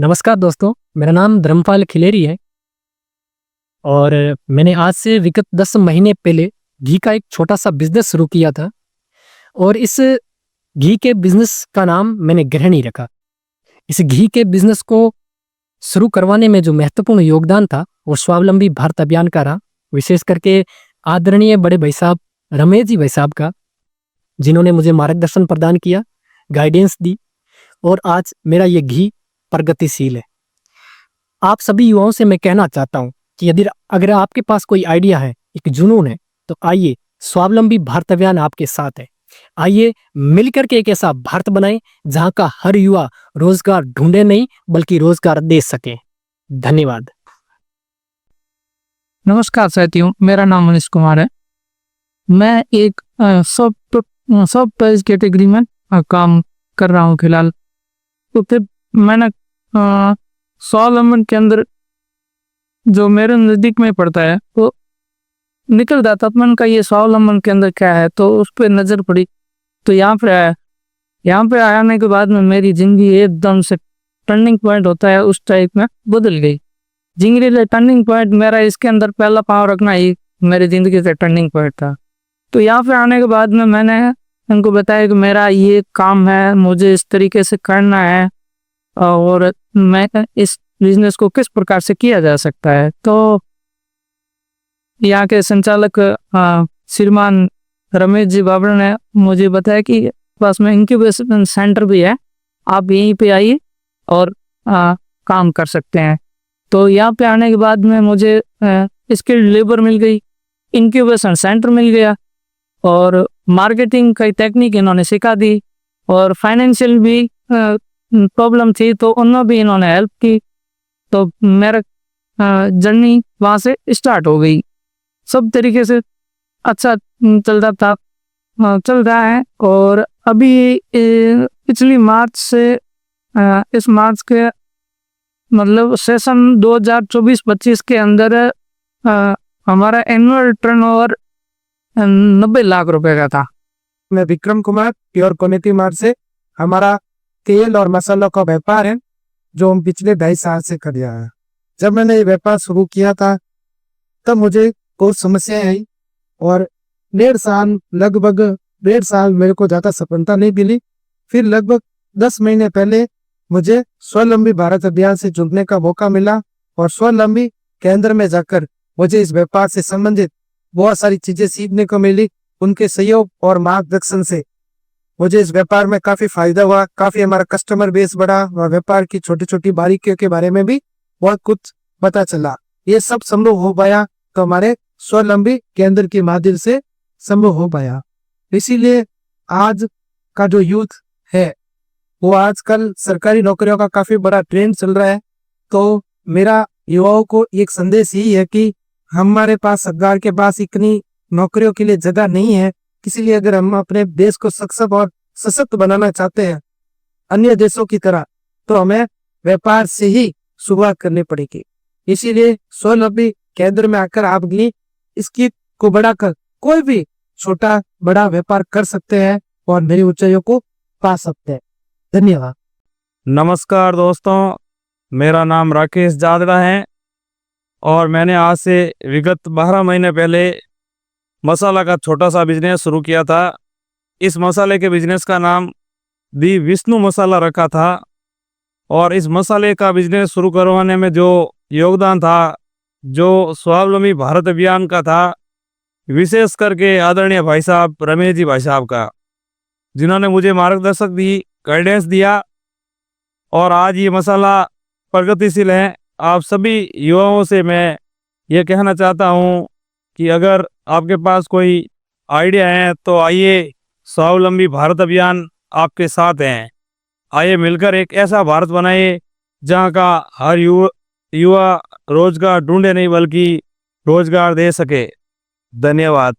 नमस्कार दोस्तों, मेरा नाम धर्मपाल खिलेरी है और मैंने आज से विगत 10 महीने पहले घी का एक छोटा-सा बिज़नेस शुरू किया था और इस घी के बिज़नेस का नाम मैंने गृहिणी रखा। इस घी के बिज़नेस को शुरू करवाने में जो महत्वपूर्ण योगदान था, वो स्वावलंबी भारत अभियान का रहा। विशेष करके आदरणीय बड़े भाई साहब रमेश जी भाई साहब का, जिन्होंने मुझे मार्गदर्शन प्रदान किया, गाइडेंस दी और आज मेरा ये घी प्रगतिशील है। आप सभी युवाओं से मैं कहना चाहता हूँ कि यदि अगर आपके पास कोई आइडिया है, एक जुनून है, तो आइए, स्वावलंबी भारत अभियान आपके साथ है। आइए मिलकर के एक ऐसा भारत बनाएं जहाँ का हर युवा रोजगार ढूंढे नहीं बल्कि रोजगार दे सके। धन्यवाद। नमस्कार साथियों, मेरा नाम मनीष कुमार है। मैं एक सब प्राइस कैटेगरी में काम कर रहा हूँ फिलहाल। तो फिर मैंने स्वावलंबन के अंदर जो मेरे नज़दीक में पड़ता है तो निकल जाता मन का ये स्वावलंबन के अंदर क्या है, तो उस पर नज़र पड़ी तो यहाँ पे आया। यहाँ पे आने के बाद में मेरी ज़िंदगी एकदम से टर्निंग पॉइंट होता है उस टाइप में बदल गई। जिंदगी टर्निंग पॉइंट मेरा इसके अंदर पहला पाँव रखना ही मेरी ज़िंदगी से टर्निंग पॉइंट था। तो यहाँ पे आने के बाद में मैंने उनको बताया कि मेरा ये काम है, मुझे इस तरीके से करना है और मैं इस बिजनेस को किस प्रकार से किया जा सकता है। तो यहाँ के संचालक श्रीमान रमेश जी बाबरा ने मुझे बताया कि पास में इंक्यूबेशन सेंटर भी है, आप यहीं पे आइए और काम कर सकते हैं। तो यहाँ पे आने के बाद में मुझे स्किल्ड लेबर मिल गई, इंक्यूबेशन सेंटर मिल गया और मार्केटिंग की टेक्निक इन्होंने सिखा दी और फाइनेंशियल भी प्रॉब्लम थी तो उनमें भी इन्होंने हेल्प की। तो मेरा जर्नी वहाँ से स्टार्ट हो गई। सब तरीके से अच्छा चल रहा है और अभी पिछली मार्च से इस मार्च के मतलब सेशन 2024-25 के अंदर हमारा एनुअल टर्नओवर 90 लाख रुपए का था। मैं Vikram Kumar pure quality mart से, हमारा तेल और मसालों का व्यापार है जो हम पिछले 2.5 साल से कर रहे हैं। जब मैंने ये व्यापार शुरू किया था तब मुझे बहुत समस्याएं आई और लगभग 1.5 साल मेरे को ज़्यादा सफलता नहीं मिली। फिर लगभग 10 महीने पहले मुझे स्वावलंबी भारत अभियान से जुड़ने का मौका मिला और स्वावलंबी केंद्र में जाकर मुझे इस व्यापार से संबंधित बहुत सारी चीजें सीखने को मिली। उनके सहयोग और मार्गदर्शन से मुझे इस व्यापार में काफी फायदा हुआ, काफी हमारा कस्टमर बेस बढ़ा और व्यापार की छोटी छोटी बारीकियों के बारे में भी बहुत कुछ पता चला। ये सब संभव हो पाया तो हमारे स्वावलंबी केंद्र के माध्यम से संभव हो पाया। इसीलिए आज का जो यूथ है वो आजकल सरकारी नौकरियों का काफी बड़ा ट्रेंड चल रहा है। तो मेरा युवाओं को एक संदेश यही है कि हमारे पास, सरकार के पास इतनी नौकरियों के लिए जगह नहीं है। इसीलिए अगर हम अपने देश को सक्षम और सशक्त बनाना चाहते हैं अन्य देशों की तरह, तो हमें व्यापार से ही शुरुआत करनी पड़ेगी। इसीलिए स्वावलंबी केंद्र में आकर आप भी इसकी को बढ़ाकर कोई भी छोटा बड़ा व्यापार कर सकते हैं और नई ऊंचाइयों को पा सकते हैं। धन्यवाद। नमस्कार दोस्तों, मेरा नाम राकेश जादड़ा है और मैंने आज से विगत 12 महीने पहले मसाला का छोटा सा बिजनेस शुरू किया था। इस मसाले के बिजनेस का नाम दी विष्णु मसाला रखा था और इस मसाले का बिजनेस शुरू करवाने में जो योगदान था, जो स्वावलंबी भारत अभियान का था, विशेष करके आदरणीय भाई साहब रमेश जी भाई साहब का, जिन्होंने मुझे मार्गदर्शक दी, गाइडेंस दिया और आज ये मसाला प्रगतिशील है। आप सभी युवाओं से मैं ये कहना चाहता हूँ कि अगर आपके पास कोई आइडिया है तो आइए, स्वावलंबी भारत अभियान आपके साथ हैं। आइए मिलकर एक ऐसा भारत बनाइए जहाँ का हर युवा रोजगार ढूंढे नहीं बल्कि रोजगार दे सके। धन्यवाद।